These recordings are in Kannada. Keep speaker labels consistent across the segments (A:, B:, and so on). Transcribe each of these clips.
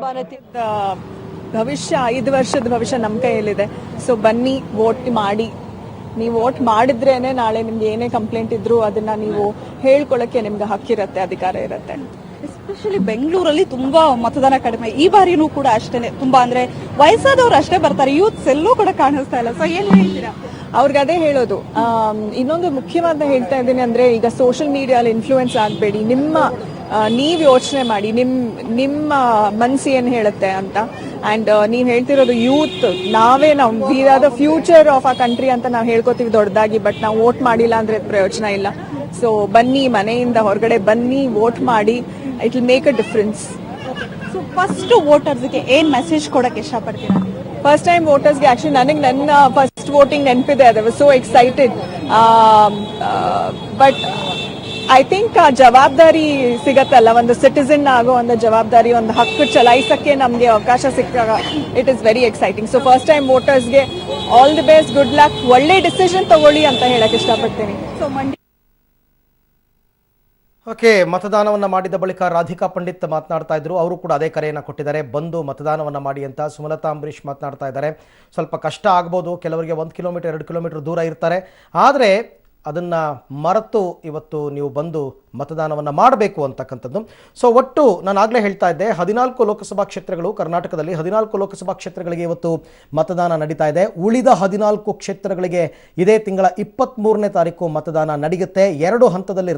A: ಭಾರತದ ಭವಿಷ್ಯ 5 ವರ್ಷದ ಭವಿಷ್ಯ ನಮ್ಮ ಕೈಯಲ್ಲಿದೆ. ಸೊ ಬನ್ನಿ ವೋಟ್ ಮಾಡಿ. ನೀವು ವೋಟ್ ಮಾಡಿದ್ರೇನೆ ನಾಳೆ ನಿಮ್ಗೆ ಏನೇ ಕಂಪ್ಲೇಂಟ್ ಇದ್ರು ಅದನ್ನ ನೀವು ಹೇಳ್ಕೊಳ್ಳೋಕೆ ನಿಮ್ಗೆ ಹಕ್ಕಿರತ್ತೆ, ಅಧಿಕಾರ ಇರುತ್ತೆ.
B: ಎಸ್ಪೆಷಲಿ ಬೆಂಗಳೂರಲ್ಲಿ ತುಂಬಾ ಮತದಾನ ಕಡಿಮೆ. ಈ ಬಾರಿನೂ ಕೂಡ ಅಷ್ಟೇನೆ, ತುಂಬಾ ಅಂದ್ರೆ ವಯಸ್ಸಾದವ್ರು ಅಷ್ಟೇ ಬರ್ತಾರೆ, ಯೂತ್ಸ್ ಎಲ್ಲೂ ಕೂಡ ಕಾಣಿಸ್ತಾ ಇಲ್ಲ. ಸೊ ಏನ್ ಹೇಳ್ತೀರಾ?
A: ಅವ್ರಿಗೆ ಅದೇ ಹೇಳೋದು. ಇನ್ನೊಂದು ಮುಖ್ಯವಾದ ಹೇಳ್ತಾ ಇದ್ದೀನಿ ಅಂದ್ರೆ, ಈಗ ಸೋಷಿಯಲ್ ಮೀಡಿಯಲ್ಲಿ ಇನ್ಫ್ಲೂಯೆನ್ಸ್ ಆಗಬೇಡಿ. ನೀವ್ ಯೋಚನೆ ಮಾಡಿ ನಿಮ್ಮ ಮನ್ಸು ಏನ್ ಹೇಳುತ್ತೆ ಅಂತ. ಅಂಡ್ ನೀವ್ ಹೇಳ್ತಿರೋದು ಯೂತ್, ನಾವು we are the future of ಆ ಕಂಟ್ರಿ ಅಂತ ನಾವು ಹೇಳ್ಕೊತೀವಿ ದೊಡ್ಡದಾಗಿ. ಬಟ್ ನಾವು ವೋಟ್ ಮಾಡಿಲ್ಲ ಅಂದ್ರೆ ಪ್ರಯೋಜನ ಇಲ್ಲ. ಸೊ ಬನ್ನಿ, ಮನೆಯಿಂದ ಹೊರಗಡೆ ಬನ್ನಿ, ವೋಟ್ ಮಾಡಿ. It will make a difference.
B: So first ವೋಟರ್ಸ್ಗೆ ಏನ್ ಮೆಸೇಜ್ ಕೊಡಕ್ಕೆ ಇಷ್ಟಪಡ್ತೀರಾ?
A: ಫಸ್ಟ್ ಟೈಮ್ ವೋಟರ್ಸ್ಗೆ ಆಕ್ಚುಲಿ ನನಗೆ ನನ್ನ ಫಸ್ಟ್ ವೋಟಿಂಗ್ ನೆನಪಿದೆ. I was so excited. But I think ಆ ಜವಾಬ್ದಾರಿ ಸಿಗತ್ತಲ್ಲ, ಒಂದು ಸಿಟಿಸನ್ ಆಗೋ ಒಂದು ಜವಾಬ್ದಾರಿ, ಒಂದು ಹಕ್ಕು ಚಲಾಯಿಸಕ್ಕೆ ನಮಗೆ ಅವಕಾಶ ಸಿಕ್ಕಾಗ it is very exciting. So first time ವೋಟರ್ಸ್ಗೆ all the best, good luck, ಒಳ್ಳೆ ಡಿಸಿಷನ್ ತಗೊಳ್ಳಿ ಅಂತ ಹೇಳಕ್ ಇಷ್ಟಪಡ್ತೀನಿ.
B: ಸೊ ಮಂಡ್ಯ
C: ಓಕೆ, ಮತದಾನವನ್ನು ಮಾಡಿದ ಬಳಿಕ ರಾಧಿಕಾ ಪಂಡಿತ್ ಮಾತನಾಡ್ತಾ ಇದ್ರು. ಅವರು ಕೂಡ ಅದೇ ಕರೆಯನ್ನು ಕೊಟ್ಟಿದ್ದಾರೆ, ಬಂದು ಮತದಾನವನ್ನು ಮಾಡಿ ಅಂತ. ಸುಮಲತಾ ಅಂಬರೀಶ್ ಮಾತನಾಡ್ತಾ ಇದ್ದಾರೆ, ಸ್ವಲ್ಪ ಕಷ್ಟ ಆಗ್ಬೋದು, ಕೆಲವರಿಗೆ 1 ಕಿಲೋಮೀಟರ್ 2 ಕಿಲೋಮೀಟರ್ ದೂರ ಇರ್ತಾರೆ, ಆದರೆ ಅದನ್ನು ಮರೆತು ಇವತ್ತು ನೀವು ಬಂದು ಮತದಾನವನ್ನು ಮಾಡಬೇಕು ಅಂತಕ್ಕಂಥದ್ದು. ಸೊ ಒಟ್ಟು ನಾನು ಆಗಲೇ ಹೇಳ್ತಾ ಇದ್ದೆ, 14 ಲೋಕಸಭಾ ಕ್ಷೇತ್ರಗಳು ಕರ್ನಾಟಕದಲ್ಲಿ, 14 ಲೋಕಸಭಾ ಕ್ಷೇತ್ರಗಳಿಗೆ ಇವತ್ತು ಮತದಾನ ನಡೀತಾ ಇದೆ. ಉಳಿದ 14 ಕ್ಷೇತ್ರಗಳಿಗೆ ಇದೇ ತಿಂಗಳ 23ನೇ ತಾರೀಕು ಮತದಾನ ನಡೆಯುತ್ತೆ. 2 ಹಂತದಲ್ಲಿ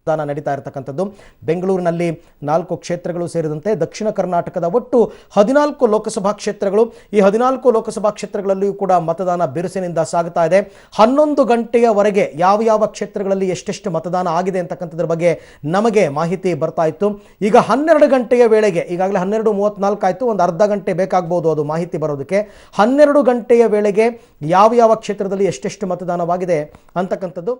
C: ಮತದಾನ ನಡೀತಾ ಇರತಕ್ಕಂಥದ್ದು. ಬೆಂಗಳೂರಿನಲ್ಲಿ 4 ಕ್ಷೇತ್ರಗಳು ಸೇರಿದಂತೆ ದಕ್ಷಿಣ ಕರ್ನಾಟಕದ ಒಟ್ಟು 14 ಲೋಕಸಭಾ ಕ್ಷೇತ್ರಗಳು. ಈ 14 ಲೋಕಸಭಾ ಕ್ಷೇತ್ರಗಳಲ್ಲಿಯೂ ಕೂಡ ಮತದಾನ ಬಿರುಸಿನಿಂದ ಸಾಗುತ್ತಾ ಇದೆ. 11 ಗಂಟೆಯವರೆಗೆ ಯಾವ ಕ್ಷೇತ್ರಗಳಲ್ಲಿ ಎಷ್ಟೆಷ್ಟು ಮತದಾನ ಆಗಿದೆ ಅಂತಕ್ಕಂಥದ್ರ ಬಗ್ಗೆ ನಮಗೆ ಮಾಹಿತಿ ಬರ್ತಾ ಇತ್ತು. ಈಗ 12 ಗಂಟೆಯ ವೇಳೆಗೆ, ಈಗಾಗಲೇ 12:34 ಆಯಿತು, ಒಂದು ಅರ್ಧ ಗಂಟೆ ಬೇಕಾಗ್ಬೋದು ಅದು ಮಾಹಿತಿ ಬರೋದಕ್ಕೆ. 12 ಗಂಟೆಯ ವೇಳೆಗೆ ಯಾವ ಕ್ಷೇತ್ರದಲ್ಲಿ ಎಷ್ಟೆಷ್ಟು ಮತದಾನವಾಗಿದೆ ಅಂತಕ್ಕಂಥದ್ದು